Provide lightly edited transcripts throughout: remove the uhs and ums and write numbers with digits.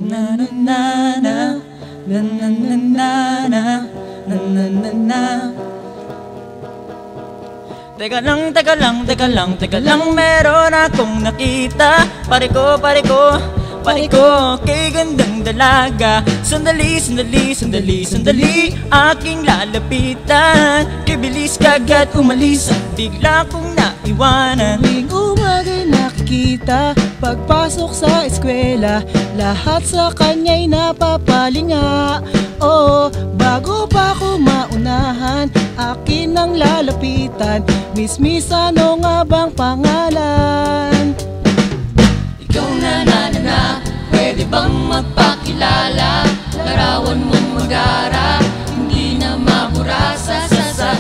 Na na na na na na na na na na na na. Teka lang, teka lang, teka lang, teka lang, meron akong nakita. Pare ko, kay gandang dalaga. Sandali, sandali, sandali, sandali, aking lalapitan. Kay bilis kagad umalis at bigla kong naiwanan. Tuwing umaga'y nakikita, pagpasok sa eskwela, lahat sa kanya'y napapalinga. Oo, bago pa ako maunahan, akin ang lalapitan. Miss, ano nga bang pangalan? Ikaw na, pwede bang magpakilala? Larawan mong magara, hindi na mabura sa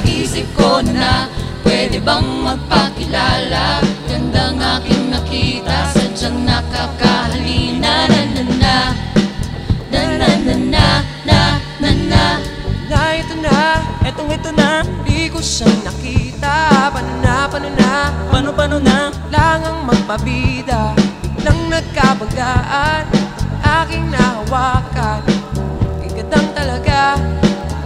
isip ko na. Pwede bang magpakilala? Gandang aking nakita, sadyang nakakahalina. Na na na na na na na na na na. Ito na, Di ko siyang nakita. Paano na lang ang magpabida. Biglang nagkabanggaan, aking nahawakan. Gagandang talaga,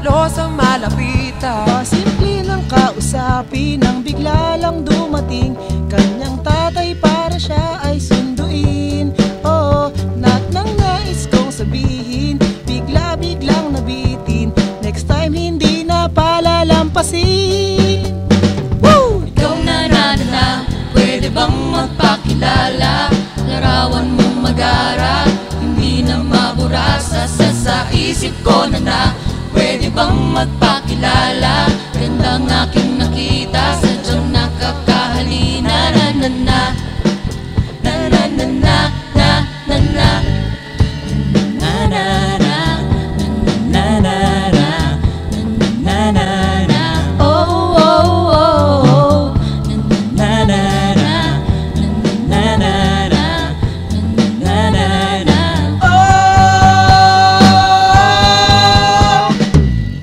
lo sa malapitan. Simple ng kausapin, nang bigla lang dumating kanyang tatay para siya ay sunduin. Oo, lahat ng nais kong sabihin, biglang nabitin. Next time hindi na palalampasin. Woo! ikaw na, pwede bang magpakilala? Larawan mong magara, hindi na mabura sa isip ko na. Pwede bang magpakilala? Gandang aking nakita, sadyang nakakahalina. Na na na na na na na na na na na na na na na na na na. Oh oh oh na na na na na na na na na.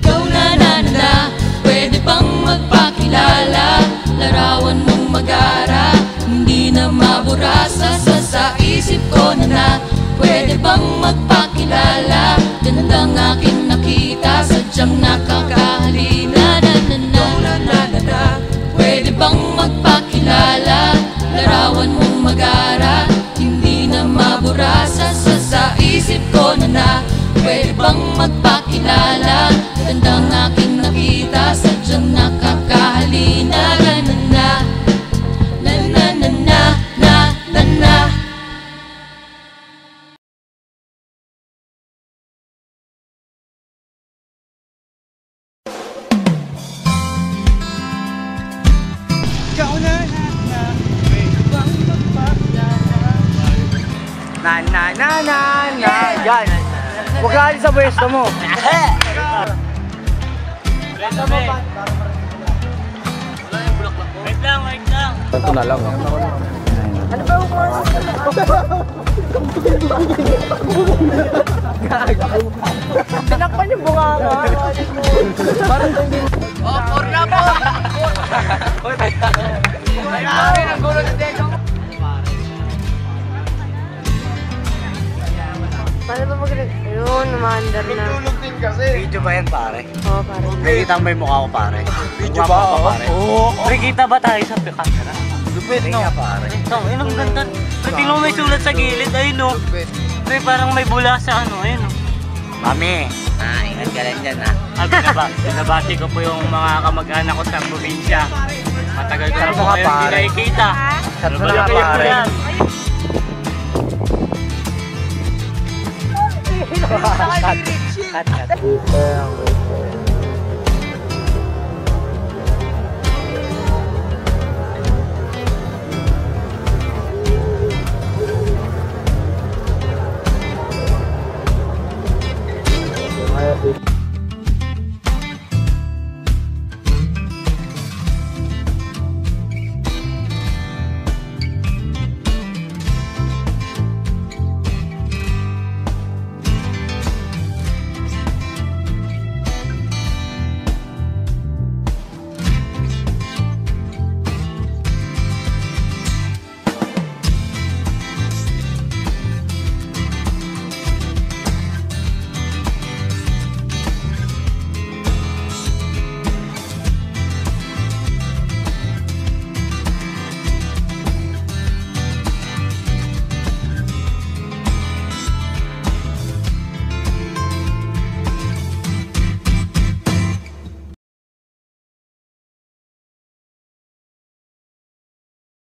Ikaw na, pwede bang magpakilala? Larawan mong magara, hindi na mabura sa isip ko na. Pwede bang magpakilala? Gandang aking nakita, sadyang nakakahalina. Na na na. Pwede bang magpakilala? Larawan mong magara, hindi na mabura sa isip ko na. Pwede bang magpakilala? Gandang aking nakita, sadyang nakakahalina. Na na na na na na na na na na. Yan. Huwag ka alis sa pwesto mo. Wait lang. Ito na lang. Tinakpan yung bunga ka. Oh, for na po! Ang gulo na dito. Paano ba magaling? Ayun, namandar na. Tulog din kasi. Video ba yan, pare? Oo, pare. Nakikita mo yung mukha ko, pare? Video ba? Oo. Nakikita ba tayo sa camera? Lupit, no? Kaya, pare. Ito, ang ganda. Tingnan mo may sulat sa gilid, ayun no. Ay, parang may bula sa ano, ayun no. Mami, ingat ka lang dyan, ha? Binabati ko po yung mga kamag-anak ko sa probinsya. Matagal ko na po kayo hindi nakikita. Saan mo na, pare? Cut.